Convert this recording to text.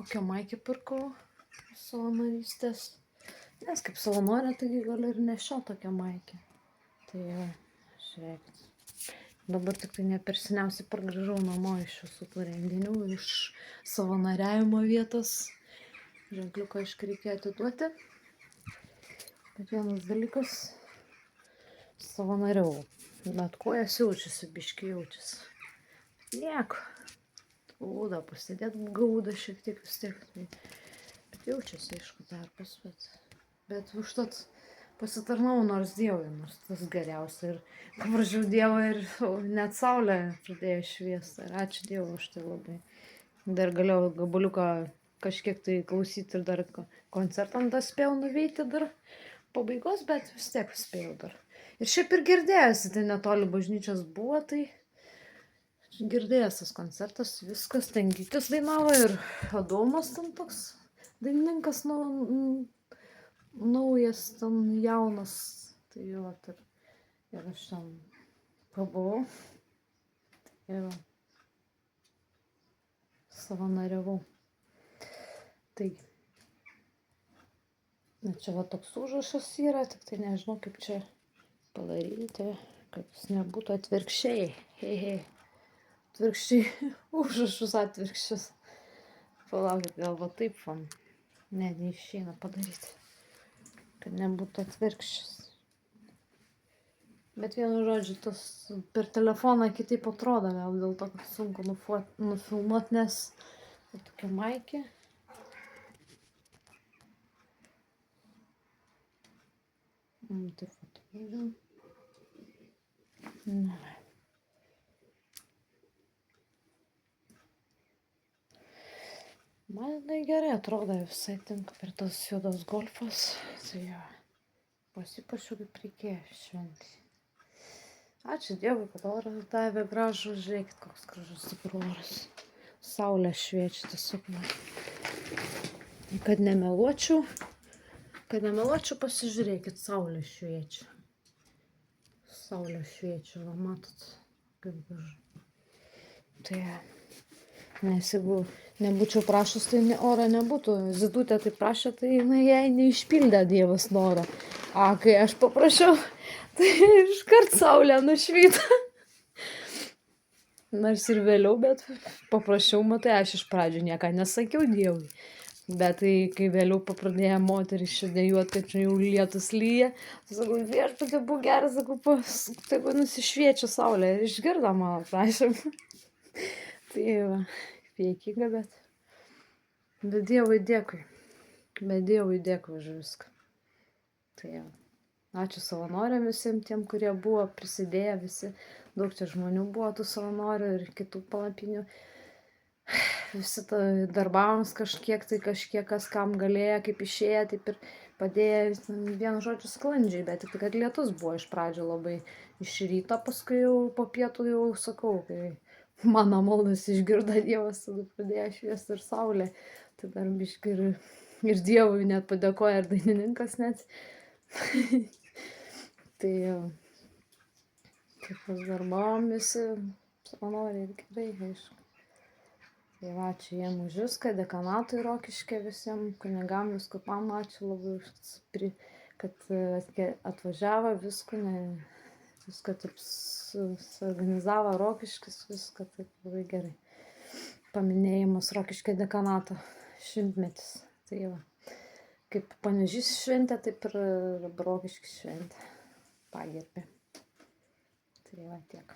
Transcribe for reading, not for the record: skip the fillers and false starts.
kokią maikę pirkau savanorystės. Nes kaip savanorė, taigi galiu ir nešiot tokią maikę. Tai va, žiūrėkit. Dabar tik tai ne per seniausiai pargrįžau namo iš visų tų renginių, iš savanoriavimo vietos. Ženkliuką aišku reikėjo atiduoti. Bet vienas dalykas, savanoriavau. Bet kojas jaučiasi, biški jaučiasi. Nieko. Gauda, pasidėt gauda šiek tiek vis tiek. Bet jaučiasi, aišku, darbas. Bet užtat pasitarnau nors Dievui, nors tas geriausia. Ir paprašiau Dievą ir net saulė pradėjo šviesti. Ir ačiū Dievui už tai labai. Dar galėjau gabaliuką kažkiek tai klausyti ir dar koncertam dar spėjau nuveikti dar pabaigos, bet vis tiek spėjau dar. Ir šiaip ir girdėjosi, tai netoli bažnyčios buvo, tai girdėjęs tas koncertas, viskas, ten Gytis dainavo ir Adomas ten toks dainininkas naujas, ten jaunas, tai jo, ir aš ten pabuvau, ir savanoriavau. Tai, čia va toks užrašas yra, tik tai nežinau, kaip čia padaryti, kad jis nebūtų atvirkščiai. Atvirkščiai, užrašus atvirkščius. Palaukit, gal va taip man. Ne, neišeina padaryti. Kad nebūtų atvirkščius. Bet vienu žodžiu, tas per telefoną kitaip atrodo, gal dėl to, kad sunku nufilmuot, nes tokia maikė. Taip atrodo. Man tai gerai atrodo, visai tinka per tos juodos golfas. Tai jo, pasipašiu kaip reikėjo šventį. Ačiū Dievui, kad oras davė gražų, žiūrėkit, koks gražus dabar oras. Saulė šviečia tiesiog. Kad nemeluočiau, pasižiūrėkit, saulė šviečia. Saulė šviečia, va matot, kaip gražu. Tai nes jeigu nebūčiau prašus, tai oro nebūtų. Zitutė tai prašė, tai jai neišpildė Dievas norą. A, kai aš paprašiau, tai iškart saulė nušvyta. Nors ir vėliau, bet paprašiau, matai, aš iš pradžių nieką nesakiau Dievui. Bet tai, kai vėliau papradėjo moteris šedėjuot, kad čia jau lietus lyja, tai sakau, viešpatie, būk geras, sakau, tegu nusišviečia saulė. Ir išgirdo mano prašymą. Tai va, juokinga, bet Dievui dėkui. Bet Dievui dėkui už viską. Tai jau. Ačiū savanoriam visiems tiem, kurie buvo prisidėję visi. Daug čia žmonių buvo tų savanorių ir kitų palapinių. Visi darbams kažkiek, kas kam galėjo, kaip išėjo, taip ir padėjo, vienu žodžiu, sklandžiai, bet tik kad lietus buvo iš pradžio labai iš ryto, paskui jau po pietų jau sakau, kai mano maldas išgirdo Dievas, tada pradėjo šviesti ir saulė, tai dar biškai ir Dievui net padėkoja, ir dainininkas net. Tai kaip darbom visi savanoriai ir gerai, aišku. Tai va, ačiū jiem už viską, dekanatui Rokiškė visiems, kunigam, vyskupam, ačiū labai už kad atvažiavo viską taip suorganizavo Rokiškis, viską taip labai gerai. Paminėjimas Rokiškė dekanato 100-metis. Tai va, kaip Panevėžys šventė, taip ir Rokiškis šventė. Pagerbė. Tai va tiek.